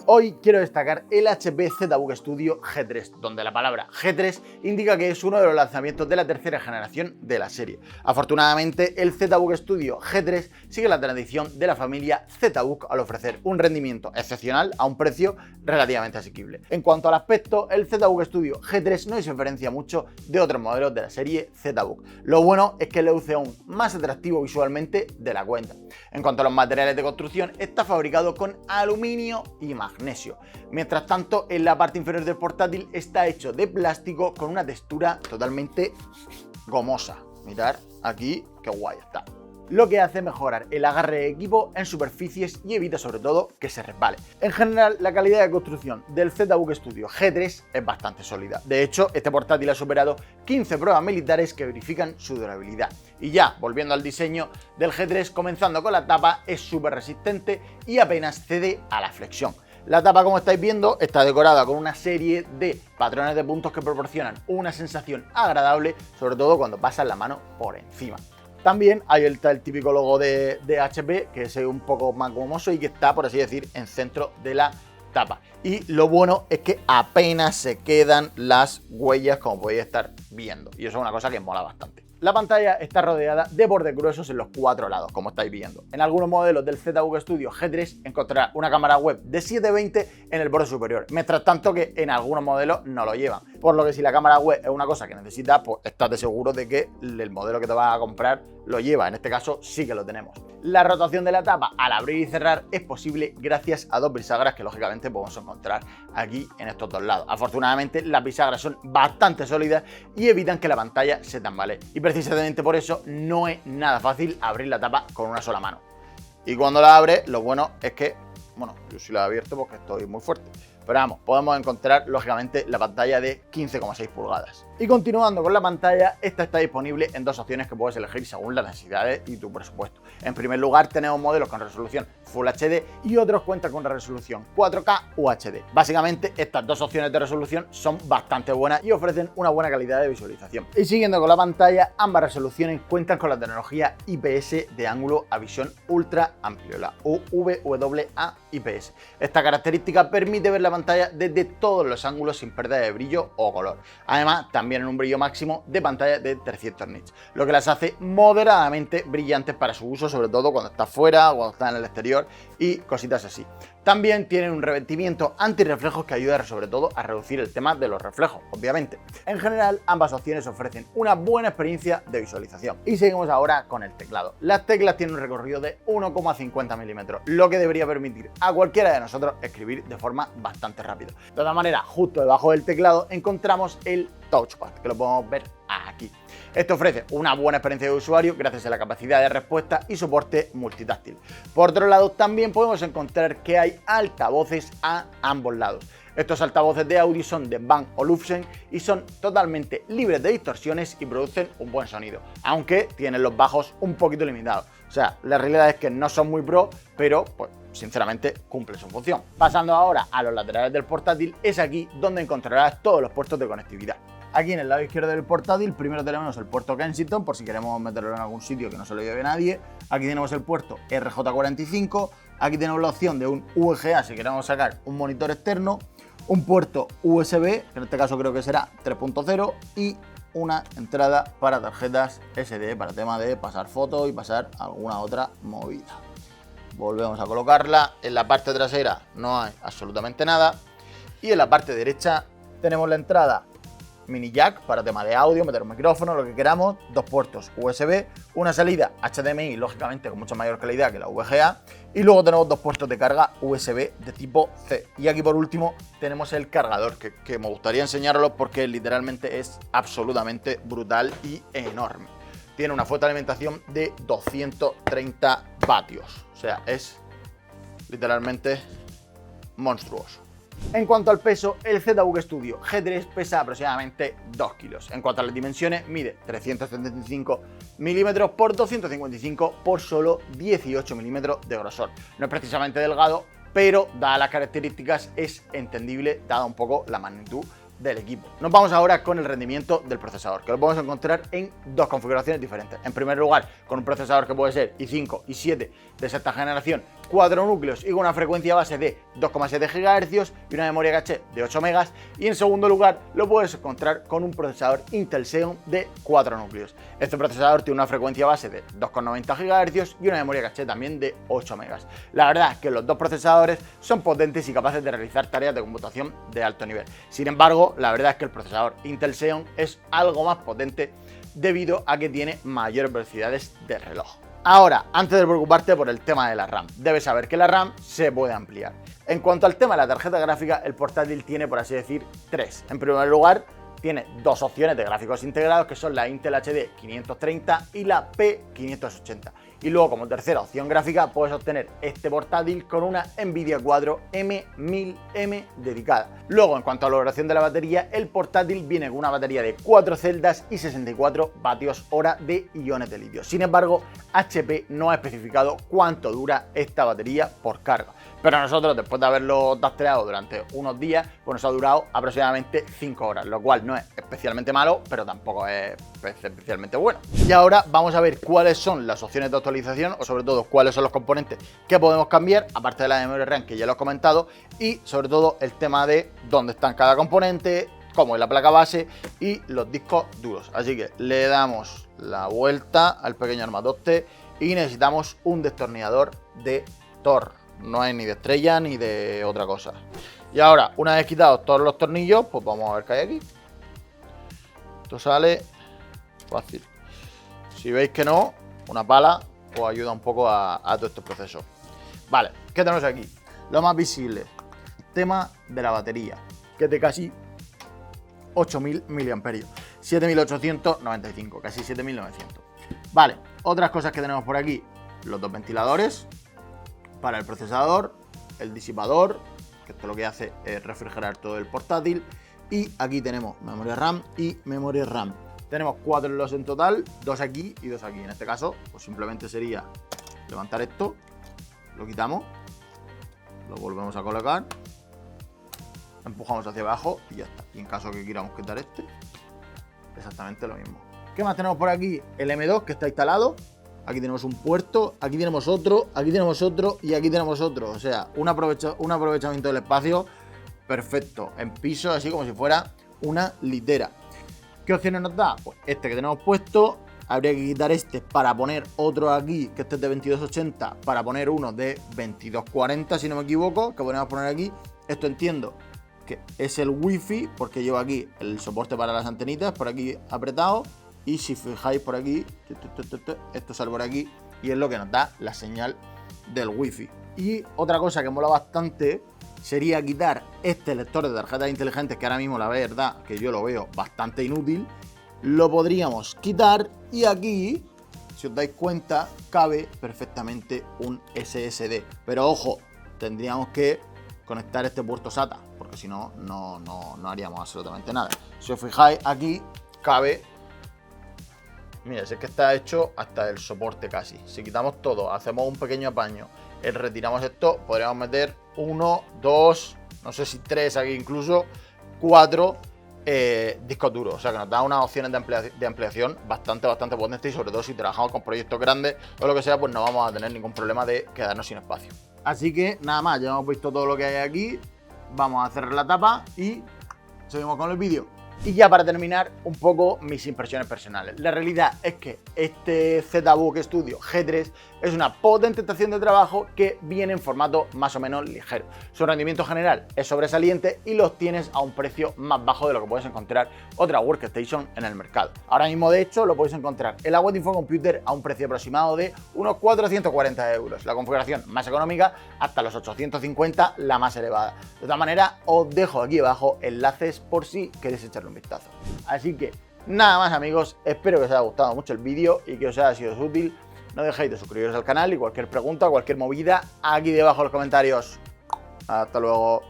Hoy quiero destacar el HP ZBook Studio G3, donde la palabra G3 indica que es uno de los lanzamientos de la tercera generación de la serie. Afortunadamente, el ZBook Studio G3 sigue la tradición de la familia ZBook al ofrecer un rendimiento excepcional a un precio relativamente asequible. En cuanto al aspecto, el ZBook Studio G3 no se diferencia mucho de otros modelos de la serie ZBook. Lo bueno es que luce aún más atractivo visualmente de la cuenta. En cuanto a los materiales de construcción, está fabricado con aluminio y magnesio. Mientras tanto, en la parte inferior del portátil está hecho de plástico con una textura totalmente gomosa. Mirad aquí qué guay está. Lo que hace mejorar el agarre de equipo en superficies y evita sobre todo que se resbale. En general, la calidad de construcción del ZBook Studio G3 es bastante sólida. De hecho, este portátil ha superado 15 pruebas militares que verifican su durabilidad. Y ya, volviendo al diseño del G3, comenzando con la tapa, es súper resistente y apenas cede a la flexión. La tapa, como estáis viendo, está decorada con una serie de patrones de puntos que proporcionan una sensación agradable, sobre todo cuando pasas la mano por encima. También hay el típico logo de HP, que es un poco más gomoso y que está, por así decir, en centro de la tapa. Y lo bueno es que apenas se quedan las huellas, como podéis estar viendo. Y eso es una cosa que mola bastante. La pantalla está rodeada de bordes gruesos en los cuatro lados, como estáis viendo. En algunos modelos del ZBook Studio G3 encontrarás una cámara web de 720 en el borde superior, mientras tanto que en algunos modelos no lo llevan. Por lo que si la cámara web es una cosa que necesitas, pues estate seguro de que el modelo que te vas a comprar lo lleva. En este caso sí que lo tenemos. La rotación de la tapa al abrir y cerrar es posible gracias a dos bisagras que lógicamente podemos encontrar aquí en estos dos lados. Afortunadamente las bisagras son bastante sólidas y evitan que la pantalla se tambalee. Y precisamente por eso no es nada fácil abrir la tapa con una sola mano. Y cuando la abres, lo bueno es que, bueno, yo sí la he abierto porque estoy muy fuerte. Pero vamos, podemos encontrar lógicamente la pantalla de 15,6 pulgadas. Y continuando con la pantalla, esta está disponible en dos opciones que puedes elegir según las necesidades y tu presupuesto. En primer lugar, tenemos modelos con resolución Full HD y otros cuentan con resolución 4K UHD. Básicamente, estas dos opciones de resolución son bastante buenas y ofrecen una buena calidad de visualización. Y siguiendo con la pantalla, ambas resoluciones cuentan con la tecnología IPS de ángulo a visión ultra amplio, la UVWA IPS. Esta característica permite ver la pantalla desde todos los ángulos sin pérdida de brillo o color. Además, también en un brillo máximo de pantalla de 300 nits, lo que las hace moderadamente brillantes para su uso, sobre todo cuando estás fuera o cuando estás en el exterior y cositas así. También tienen un revestimiento antirreflejos que ayuda sobre todo a reducir el tema de los reflejos, obviamente. En general, ambas opciones ofrecen una buena experiencia de visualización. Y seguimos ahora con el teclado. Las teclas tienen un recorrido de 1,50 milímetros, lo que debería permitir a cualquiera de nosotros escribir de forma bastante rápida. De todas maneras, justo debajo del teclado encontramos el Touchpad, que lo podemos ver aquí. Esto ofrece una buena experiencia de usuario gracias a la capacidad de respuesta y soporte multitáctil. Por otro lado, también podemos encontrar que hay altavoces a ambos lados. Estos altavoces de audio son de Bang & Olufsen y son totalmente libres de distorsiones y producen un buen sonido, aunque tienen los bajos un poquito limitados. O sea, la realidad es que no son muy pro, pero pues sinceramente cumple su función. Pasando ahora a los laterales del portátil, es aquí donde encontrarás todos los puertos de conectividad. Aquí en el lado izquierdo del portátil primero tenemos el puerto Kensington, por si queremos meterlo en algún sitio que no se lo lleve nadie. Aquí tenemos el puerto RJ45, aquí tenemos la opción de un VGA si queremos sacar un monitor externo, un puerto USB, que en este caso creo que será 3.0, y una entrada para tarjetas SD, para tema de pasar fotos y pasar alguna otra movida. Volvemos a colocarla. En la parte trasera no hay absolutamente nada. Y en la parte derecha tenemos la entrada mini jack para tema de audio, meter un micrófono, lo que queramos, dos puertos USB, una salida HDMI, lógicamente con mucha mayor calidad que la VGA, y luego tenemos dos puertos de carga USB de tipo C. Y aquí por último tenemos el cargador, que me gustaría enseñarlo porque literalmente es absolutamente brutal y enorme. Tiene una fuente de alimentación de 230 vatios, o sea, es literalmente monstruoso. En cuanto al peso, el ZBook Studio G3 pesa aproximadamente 2 kilos. En cuanto a las dimensiones, mide 375 milímetros por 255 por solo 18 milímetros de grosor. No es precisamente delgado, pero dadas las características es entendible dada un poco la magnitud del equipo. Nos vamos ahora con el rendimiento del procesador, que lo podemos encontrar en dos configuraciones diferentes. En primer lugar, con un procesador que puede ser i5, i7 de sexta generación, 4 núcleos y con una frecuencia base de 2,7 GHz y una memoria caché de 8 MB. Y en segundo lugar lo puedes encontrar con un procesador Intel Xeon de 4 núcleos. Este procesador tiene una frecuencia base de 2,90 GHz y una memoria caché también de 8 MB. La verdad es que los dos procesadores son potentes y capaces de realizar tareas de computación de alto nivel. Sin embargo, la verdad es que el procesador Intel Xeon es algo más potente debido a que tiene mayores velocidades de reloj. Ahora, antes de preocuparte por el tema de la RAM, debes saber que la RAM se puede ampliar. En cuanto al tema de la tarjeta gráfica, el portátil tiene, por así decir, 3. En primer lugar, tiene 2 opciones de gráficos integrados, que son la Intel HD 530 y la P580. Y luego, como tercera opción gráfica, puedes obtener este portátil con una Nvidia Quadro M1000M dedicada. Luego, en cuanto a la duración de la batería, el portátil viene con una batería de 4 celdas y 64 vatios hora de iones de litio. Sin embargo, HP no ha especificado cuánto dura esta batería por carga. Pero nosotros, después de haberlo testeado durante unos días, pues nos ha durado aproximadamente 5 horas, lo cual no es especialmente malo, pero tampoco es especialmente bueno. Y ahora vamos a ver cuáles son las opciones de actualización, o sobre todo cuáles son los componentes que podemos cambiar, aparte de la memoria RAM, que ya lo he comentado, y sobre todo el tema de dónde están cada componente, cómo es la placa base y los discos duros. Así que le damos la vuelta al pequeño armatoste y necesitamos un destornillador de Thor. No hay ni de estrella ni de otra cosa. Y ahora, una vez quitados todos los tornillos, pues vamos a ver qué hay aquí. Esto sale fácil. Si veis que no, una pala os ayuda un poco a todo este proceso. Vale, ¿qué tenemos aquí? Lo más visible, tema de la batería, que es de casi 8000 mAh, 7895, casi 7900. Vale, otras cosas que tenemos por aquí, los 2 ventiladores para el procesador, el disipador, que esto lo que hace es refrigerar todo el portátil, y aquí tenemos memoria RAM y memoria RAM. Tenemos 4 slots en total, 2 aquí y 2 aquí. En este caso, pues simplemente sería levantar esto, lo quitamos, lo volvemos a colocar, empujamos hacia abajo y ya está. Y en caso que queramos quitar este, exactamente lo mismo. ¿Qué más tenemos por aquí? El M2 que está instalado. Aquí tenemos un puerto, aquí tenemos otro, aquí tenemos otro y aquí tenemos otro. O sea, un aprovechamiento del espacio perfecto, en piso, así como si fuera una litera. ¿Qué opciones nos da? Pues este que tenemos puesto, habría que quitar este para poner otro aquí, que este es de 2280, para poner uno de 2240, si no me equivoco, que podemos poner aquí. Esto entiendo que es el wifi, porque lleva aquí el soporte para las antenitas, por aquí apretado. Y si fijáis por aquí, esto sale por aquí y es lo que nos da la señal del wifi. Y otra cosa que mola bastante sería quitar este lector de tarjetas inteligentes, que ahora mismo la verdad que yo lo veo bastante inútil. Lo podríamos quitar y aquí, si os dais cuenta, cabe perfectamente un SSD. Pero ojo, tendríamos que conectar este puerto SATA, porque si no, no haríamos absolutamente nada. Si os fijáis aquí, cabe... Mira, es que está hecho hasta el soporte casi. Si quitamos todo, hacemos un pequeño apaño, retiramos esto, podríamos meter 1, 2, no sé si 3 aquí incluso, 4 discos duros. O sea que nos da unas opciones de ampliación bastante potentes, y sobre todo si trabajamos con proyectos grandes o lo que sea, pues no vamos a tener ningún problema de quedarnos sin espacio. Así que nada más, ya hemos visto todo lo que hay aquí. Vamos a cerrar la tapa y seguimos con el vídeo. Y ya para terminar, un poco mis impresiones personales. La realidad es que este ZBook Studio G3 es una potente estación de trabajo que viene en formato más o menos ligero. Su rendimiento general es sobresaliente y los tienes a un precio más bajo de lo que puedes encontrar otra workstation en el mercado. Ahora mismo, de hecho, lo podéis encontrar en la Waiting Computer a un precio aproximado de unos 440 euros. La configuración más económica hasta los 850, la más elevada. De todas maneras, os dejo aquí abajo enlaces por si queréis echarle un vistazo. Así que nada más, amigos, espero que os haya gustado mucho el vídeo y que os haya sido útil. No dejéis de suscribiros al canal y cualquier pregunta, cualquier movida, aquí debajo en los comentarios. Hasta luego.